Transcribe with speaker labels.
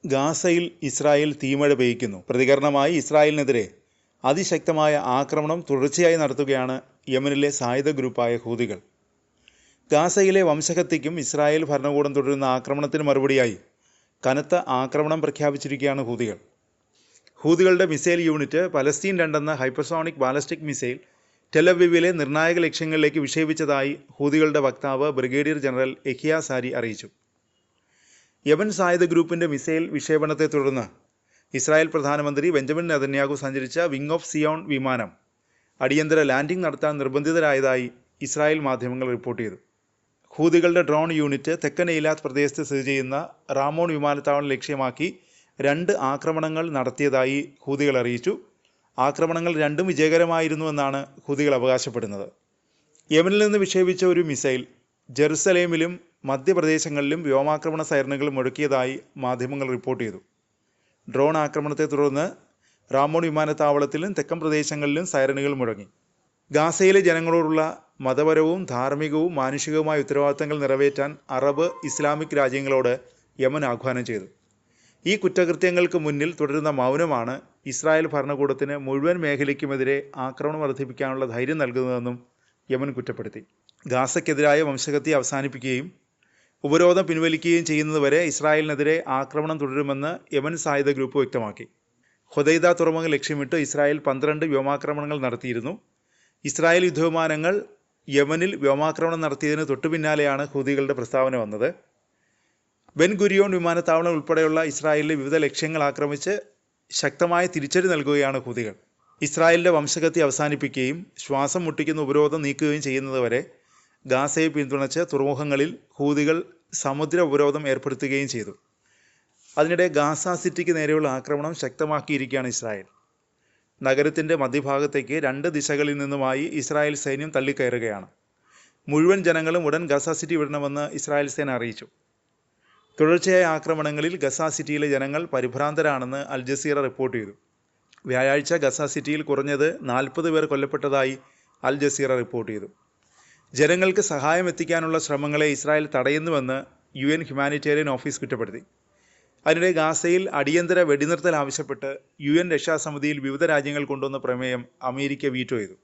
Speaker 1: ഗാസയിൽ ഇസ്രായേൽ തീമഴ പെയ്യ്ക്കുന്നു. പ്രതികരണമായി ഇസ്രായേലിനെതിരെ അതിശക്തമായ ആക്രമണം തുടർച്ചയായി നടത്തുകയാണ് യമനിലെ സായുധ ഗ്രൂപ്പായ ഹൂതികൾ. ഗാസയിലെ വംശഹത്യയ്ക്കും ഇസ്രായേൽ ഭരണകൂടം തുടരുന്ന ആക്രമണത്തിന് മറുപടിയായി കനത്ത ആക്രമണം പ്രഖ്യാപിച്ചിരിക്കുകയാണ് ഹൂതികൾ. ഹൂതികളുടെ മിസൈൽ യൂണിറ്റ് പലസ്തീൻ 2 എന്ന ഹൈപ്പർസോണിക് ബാലസ്റ്റിക് മിസൈൽ ടെലവീവിലെ നിർണായക ലക്ഷ്യങ്ങളിലേക്ക് വിക്ഷേപിച്ചതായി ഹൂതികളുടെ വക്താവ് ബ്രിഗേഡിയർ ജനറൽ യഹിയ സാരി അറിയിച്ചു. യമൻ സായുധ ഗ്രൂപ്പിൻ്റെ മിസൈൽ വിക്ഷേപണത്തെ തുടർന്ന് ഇസ്രായേൽ പ്രധാനമന്ത്രി ബെഞ്ചമിൻ നെതന്യാഹു സഞ്ചരിച്ച വിങ് ഓഫ് സിയോൺ വിമാനം അടിയന്തര ലാൻഡിംഗ് നടത്താൻ നിർബന്ധിതരായതായി ഇസ്രായേൽ മാധ്യമങ്ങൾ റിപ്പോർട്ട് ചെയ്തു. ഹൂതികളുടെ ഡ്രോൺ യൂണിറ്റ് തെക്കൻ എയ്ലാത്ത് പ്രദേശത്ത് സ്ഥിതി ചെയ്യുന്ന റാമോൺ വിമാനത്താവളം ലക്ഷ്യമാക്കി 2 ആക്രമണങ്ങൾ നടത്തിയതായി ഹൂതികൾ അറിയിച്ചു. ആക്രമണങ്ങൾ രണ്ടും വിജയകരമായിരുന്നുവെന്നാണ് ഹൂതികൾ അവകാശപ്പെടുന്നത്. യമനിൽ നിന്ന് വിക്ഷേപിച്ച ഒരു മിസൈൽ ജെറുസലേമിലും മധ്യപ്രദേശങ്ങളിലും വ്യോമാക്രമണ സൈറനുകൾ മുഴക്കിയതായി മാധ്യമങ്ങൾ റിപ്പോർട്ട് ചെയ്തു. ഡ്രോൺ ആക്രമണത്തെ തുടർന്ന് റാമോൺ വിമാനത്താവളത്തിലും തെക്കൻ പ്രദേശങ്ങളിലും സൈറനുകൾ മുഴങ്ങി. ഗാസയിലെ ജനങ്ങളോടുള്ള മതപരവും ധാർമ്മികവും മാനുഷികവുമായ ഉത്തരവാദിത്തങ്ങൾ നിറവേറ്റാൻ അറബ് ഇസ്ലാമിക് രാജ്യങ്ങളോട് യമൻ ആഹ്വാനം ചെയ്തു. ഈ കുറ്റകൃത്യങ്ങൾക്ക് മുന്നിൽ തുടരുന്ന മൗനമാണ് ഇസ്രായേൽ ഭരണകൂടത്തിന് മുഴുവൻ മേഖലയ്ക്കുമെതിരെ ആക്രമണം വർദ്ധിപ്പിക്കാനുള്ള ധൈര്യം നൽകുന്നതെന്നും യമൻ കുറ്റപ്പെടുത്തി. ഗാസയ്ക്കെതിരായ വംശഹത്യ അവസാനിപ്പിക്കുകയും ഉപരോധം പിൻവലിക്കുകയും ചെയ്യുന്നതുവരെ ഇസ്രായേലിനെതിരെ ആക്രമണം തുടരുമെന്ന് യമൻ സായുധ ഗ്രൂപ്പ് വ്യക്തമാക്കി. ഹൊദൈദ തുറമുഖം ലക്ഷ്യമിട്ട് ഇസ്രായേൽ 12 വ്യോമാക്രമണങ്ങൾ നടത്തിയിരുന്നു. ഇസ്രായേൽ യുദ്ധവിമാനങ്ങൾ യമനിൽ വ്യോമാക്രമണം നടത്തിയതിന് തൊട്ടുപിന്നാലെയാണ് ഹൂതികളുടെ പ്രസ്താവന വന്നത്. ബെൻ ഗുരിയോൺ വിമാനത്താവളം ഉൾപ്പെടെയുള്ള ഇസ്രായേലിലെ വിവിധ ലക്ഷ്യങ്ങൾ ആക്രമിച്ച് ശക്തമായ തിരിച്ചടി നൽകുകയാണ് ഹൂതികൾ. ഇസ്രായേലിൻ്റെ വംശഹത്യ അവസാനിപ്പിക്കുകയും ശ്വാസം മുട്ടിക്കുന്ന ഉപരോധം നീക്കുകയും ചെയ്യുന്നതുവരെ ഗാസയെ പിന്തുണച്ച് തുറമുഖങ്ങളിൽ ഹൂതികൾ സമുദ്ര ഉപരോധം ഏർപ്പെടുത്തുകയും ചെയ്തു. അതിനിടെ ഗാസ സിറ്റിക്ക് നേരെയുള്ള ആക്രമണം ശക്തമാക്കിയിരിക്കുകയാണ് ഇസ്രായേൽ. നഗരത്തിൻ്റെ മധ്യഭാഗത്തേക്ക് 2 ദിശകളിൽ നിന്നുമായി ഇസ്രായേൽ സൈന്യം തള്ളിക്കയറുകയാണ്. മുഴുവൻ ജനങ്ങളും ഉടൻ ഗസ സിറ്റി വിടണമെന്ന് ഇസ്രായേൽ സേന അറിയിച്ചു. തുടർച്ചയായ ആക്രമണങ്ങളിൽ ഗസ സിറ്റിയിലെ ജനങ്ങൾ പരിഭ്രാന്തരാണെന്ന് അൽ ജസീറ റിപ്പോർട്ട് ചെയ്തു. വ്യാഴാഴ്ച ഗസ സിറ്റിയിൽ കുറഞ്ഞത് 40 പേർ കൊല്ലപ്പെട്ടതായി അൽ ജസീറ റിപ്പോർട്ട് ചെയ്തു. ജനങ്ങൾക്ക് സഹായം എത്തിക്കാനുള്ള ശ്രമങ്ങളെ ഇസ്രായേൽ തടയുന്നുവെന്ന് UN ഹ്യൂമാനിറ്റേറിയൻ ഓഫീസ് കുറ്റപ്പെടുത്തി. അതിനിടെ ഗാസയിൽ അടിയന്തര വെടിനിർത്തൽ ആവശ്യപ്പെട്ട് UN രക്ഷാസമിതിയിൽ വിവിധ രാജ്യങ്ങൾ കൊണ്ടുവന്ന പ്രമേയം അമേരിക്ക വീറ്റോ ചെയ്തു.